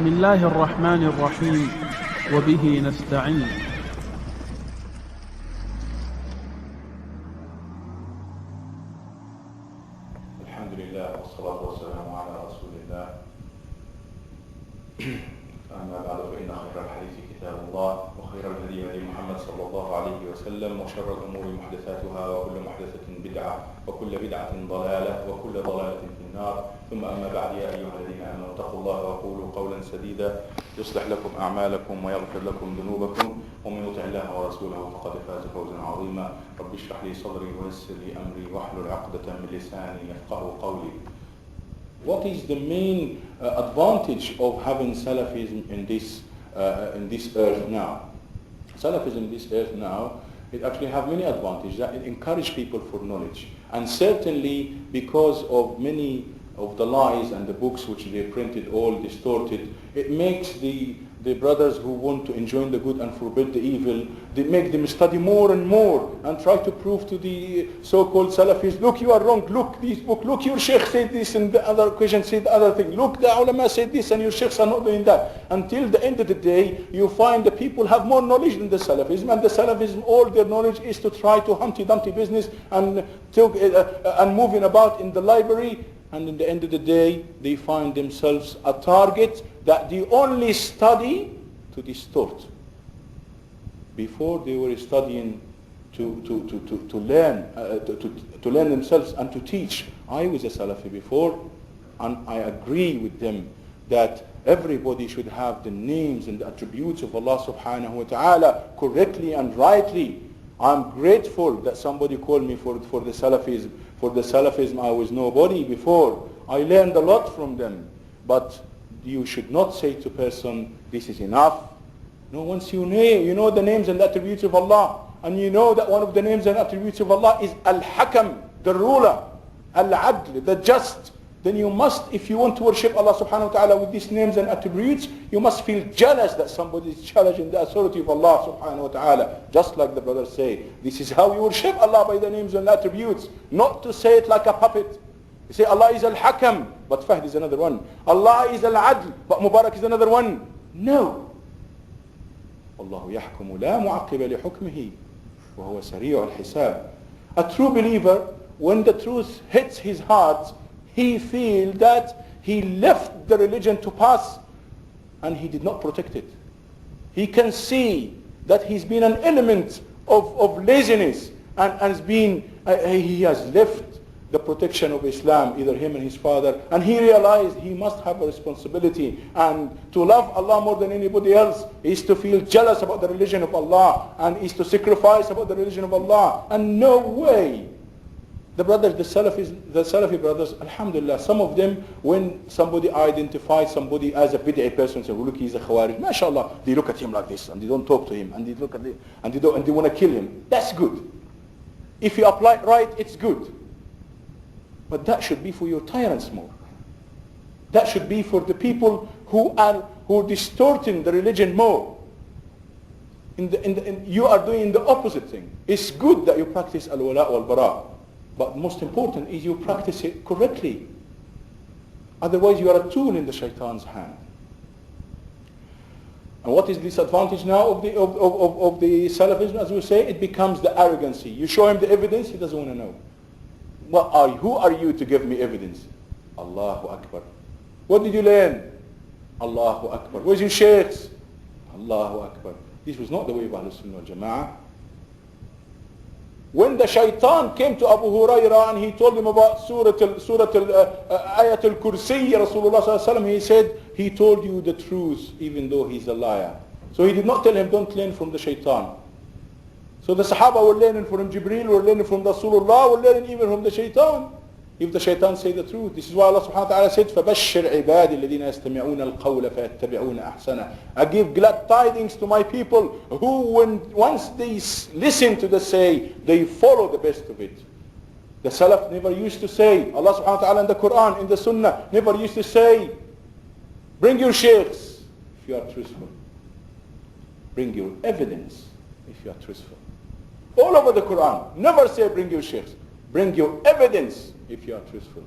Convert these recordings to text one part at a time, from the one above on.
بسم الله الرحمن الرحيم وبه نستعين. الحمد لله والصلاة والسلام على رسول الله. أما بعد فإن خير الحديث كتاب الله وخير الهدي هدي محمد صلى الله عليه وسلم وشر الأمور محدثاتها وكل محدثة بدعة وكل بدعة ضلالة وكل ضلالة في النار. ثم أما بعد يا أيها الذين آمنوا اتقوا الله وقولوا قولا سديدا يصلح لكم أعمالكم ويغفر لكم ذنوبكم ومن يطع الله ورسوله فقد فاز فوزا عظيما. رب اشرح لي صدري ويسر لي أمري واحلل عقدة من لساني يفقهوا قولي. What is the main advantage of having Salafism in this earth now? Salafism in this earth now, it actually have many advantages. That it encourages people for knowledge. And certainly because of many of the lies and the books which they printed all distorted, it makes the brothers who want to enjoin the good and forbid the evil, they make them study more and more and try to prove to the so-called Salafis, look, you are wrong, look, this book, look, your Shaykh said this and the other question said the other thing, look, the ulama said this and your Shaykhs are not doing that. Until the end of the day, you find the people have more knowledge than the Salafism, and the Salafism, all their knowledge is to try to Humpty-Dumpty business and moving about in the library. And in the end of the day, they find themselves a target that they only study to distort. Before they were studying to learn themselves and to teach. I was a Salafi before, and I agree with them that everybody should have the names and the attributes of Allah subhanahu wa ta'ala correctly and rightly. I'm grateful that somebody called me for the Salafism. For the Salafism, I was nobody before. I learned a lot from them. But you should not say to a person, this is enough. No, once you know the names and attributes of Allah, and you know that one of the names and attributes of Allah is Al-Hakam, the ruler, Al-Adl, the just, then you must, if you want to worship Allah subhanahu wa ta'ala with these names and attributes, you must feel jealous that somebody is challenging the authority of Allah subhanahu wa ta'ala. Just like the brothers say, this is how you worship Allah, by the names and attributes, not to say it like a puppet. You say Allah is Al-Hakam, but Fahd is another one. Allah is Al-Adl, but Mubarak is another one. No. Allahu yahkumu la mu'aqqiba li hukmihi wa huwa sari'ul hisab. A true believer, when the truth hits his heart, he feels that he left the religion to pass and he did not protect it. He can see that he's been an element of laziness and he has left the protection of Islam, either him and his father, and he realized he must have a responsibility, and to love Allah more than anybody else is to feel jealous about the religion of Allah and is to sacrifice about the religion of Allah. And no way. The brothers, the Salafi brothers, alhamdulillah, some of them, when somebody identifies somebody as a bid'ah person, say, look, he's a Khawarij, mashallah, they look at him like this, and they don't talk to him, and they look at him, and they want to kill him. That's good. If you apply it right, it's good. But that should be for your tyrants more. That should be for the people who are distorting the religion more. You are doing the opposite thing. It's good that you practice al-wala wal-bara. But most important is you practice it correctly. Otherwise you are a tool in the shaitan's hand. And what is the disadvantage now of the Salafism? As we say, it becomes the arrogancy. You show him the evidence, he doesn't want to know. Who are you to give me evidence? Allahu Akbar. What did you learn? Allahu Akbar. Where's your shaykhs? Allahu Akbar. This was not the way of Ahlul Sunnah wal Jama'ah. When the shaitan came to Abu Hurairah and he told him about Ayat al-Kursi, Rasulullah sallallahu alaihi wasallam, he said, he told you the truth even though he's a liar. So he did not tell him, don't learn from the shaitan. So the Sahaba were learning from Jibreel, were learning from Rasulullah, were learning even from the shaitan. If the shaitan say the truth. This is why Allah subhanahu wa ta'ala said, فَبَشِّرْ عِبَادِ الَّذِينَ يَسْتَمِعُونَ الْقَوْلَ فَيَتَّبِعُونَ أَحْسَنَهُ. I give glad tidings to my people who, once they listen to the say, they follow the best of it. The Salaf never used to say, Allah subhanahu wa ta'ala in the Quran, in the Sunnah, never used to say, bring your shaykhs if you are truthful. Bring your evidence if you are truthful. All over the Quran, never say bring your shaykhs. Bring your evidence if you are truthful.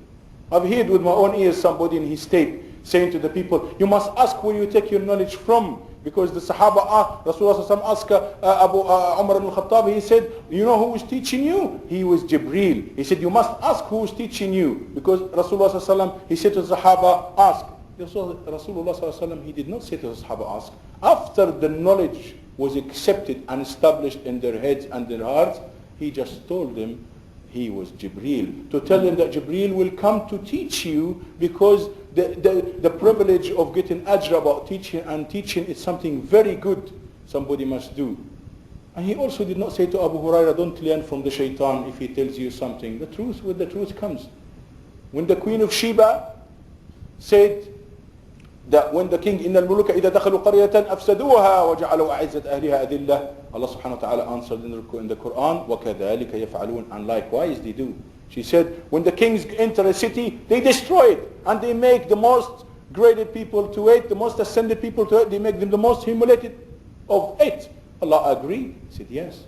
I've heard with my own ears somebody in his tape saying to the people, you must ask where you take your knowledge from. Because the Sahaba asked, Rasulullah asked Abu Umar ibn al-Khattab, he said, you know who was teaching you? He was Jibreel. He said, you must ask who is teaching you. Because Rasulullah, he said to the Sahaba, ask. Rasulullah, he did not say to the Sahaba, ask. After the knowledge was accepted and established in their heads and their hearts, he just told them he was Jibreel. To tell them that Jibreel will come to teach you, because the privilege of getting ajr about teaching is something very good somebody must do. And he also did not say to Abu Hurairah, don't learn from the shaitan if he tells you something. The truth, when the truth comes. When the Queen of Sheba said that when the king, إِنَّ الْمُلُوكَ إِذَا دَخَلُوا قَرْيَةً أَفْسَدُوهَا وَجَعَلُوا أَعِزَّةَ أَهْلِهَا أَذِلَّةً. Allah subhanahu wa ta'ala answered in the Quran, وَكَذَلِكَ يَفْعَلُونَ. And likewise they do. She said, when the kings enter a city, they destroy it. And they make the most graded people to it, the most ascended people to it, they make them the most humiliated of it. Allah agreed. He said, yes,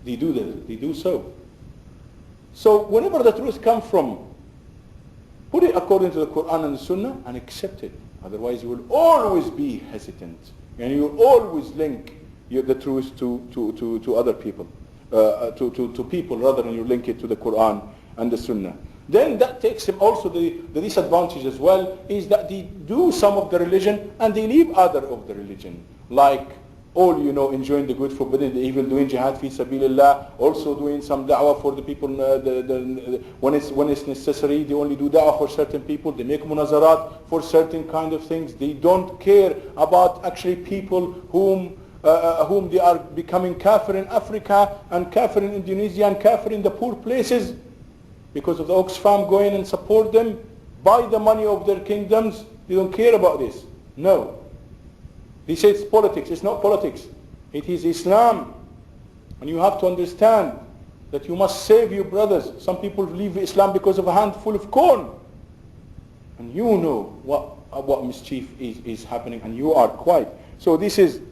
they do that. They do so. So whenever the truth comes from, put it according to the Quran and the Sunnah and accept it. Otherwise you will always be hesitant. And you will always link the truth to other people. To people rather than you link it to the Quran and the Sunnah. Then that takes him also the disadvantage as well, is that they do some of the religion and they leave other of the religion. Like all, enjoying the good, forbidding the evil, doing jihad fi sabilillah, also doing some da'wah for the people. When it's necessary, they only do da'wah for certain people. They make munazarat for certain kind of things. They don't care about actually people whom they are becoming kafir in Africa and kafir in Indonesia and kafir in the poor places, because of the Oxfam going and support them, buy the money of their kingdoms. They don't care about this. No. They say it's politics. It's not politics. It is Islam. And you have to understand that you must save your brothers. Some people leave Islam because of a handful of corn. And you know what mischief is happening, and you are quiet. So this is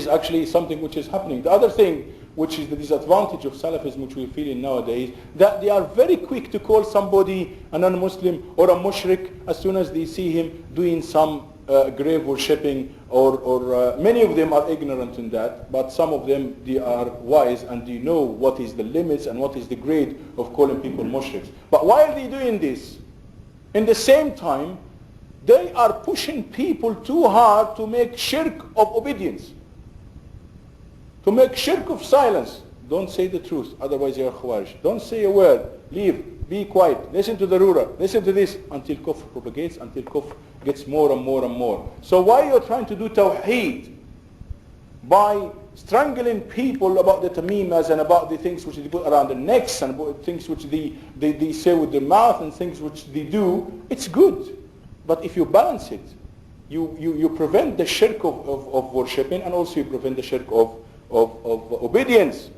actually something which is happening. The other thing, which is the disadvantage of Salafism, which we're feeling nowadays, that they are very quick to call somebody a non-Muslim or a mushrik as soon as they see him doing some grave worshipping, or many of them are ignorant in that, but some of them, they are wise and they know what is the limits and what is the grade of calling people mushriks. But while they're doing this, in the same time, they are pushing people too hard to make shirk of obedience, to make shirk of silence. Don't say the truth, otherwise you're Khawarij. Don't say a word, leave, be quiet, listen to the ruler, listen to this, until kufr propagates, until kufr gets more and more and more. So while you're trying to do tawheed by strangling people about the tamimas and about the things which they put around their necks and about things which they say with their mouth and things which they do, it's good. But if you balance it, you prevent the shirk of worshipping, and also you prevent the shirk of obedience.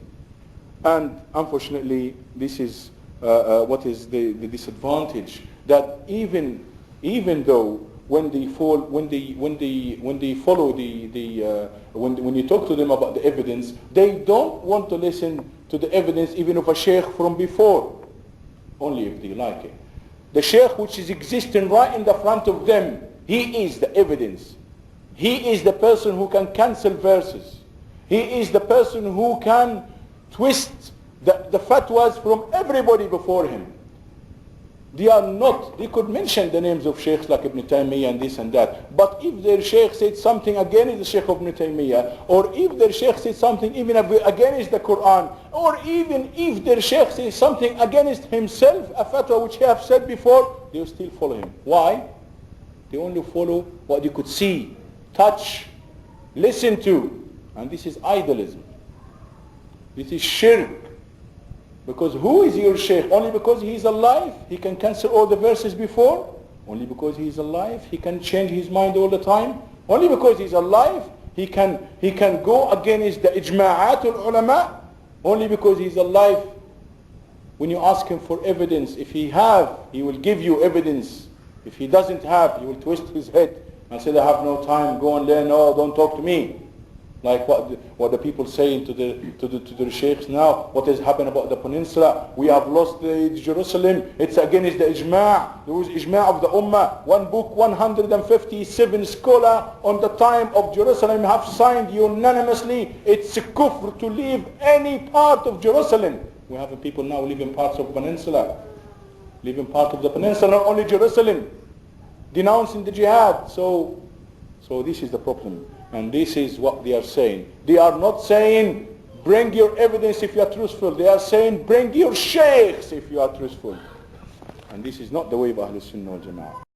And unfortunately, this is what is the disadvantage, that even though when you talk to them about the evidence, they don't want to listen to the evidence even of a sheikh from before, only if they like it. The sheikh which is existing right in the front of them, he is the evidence. He is the person who can cancel verses. He is the person who can twist the fatwas from everybody before him. They could mention the names of sheikhs like Ibn Taymiyyah and this and that, but if their sheikh said something against the sheikh of Ibn Taymiyyah, or if their sheikh said something even against the Quran, or even if their sheikh says something against himself, a fatwa which he have said before, they will still follow him. Why? They only follow what they could see, touch, listen to, and this is idolism. This is shirk. Because who is your sheikh? Only because he is alive, he can cancel all the verses before? Only because he is alive, he can change his mind all the time? Only because he is alive, he can go against the ijma'at al-ulama? Only because he is alive, when you ask him for evidence, if he have, he will give you evidence. If he doesn't have, he will twist his head and say, I have no time, go and learn, no, don't talk to me. Like what the people saying to the sheikhs now, what has happened about the peninsula, we have lost Jerusalem, it's against the ijma', there was ijma' of the ummah, one book, 157 scholars on the time of Jerusalem have signed unanimously, it's a kufr to leave any part of Jerusalem. We have people now living parts of the peninsula, living part of the peninsula, not only Jerusalem, denouncing the jihad. So this is the problem. And this is what they are saying. They are not saying, bring your evidence if you are truthful. They are saying, bring your sheikhs if you are truthful. And this is not the way of Ahlul Sunnah wal Jama'ah.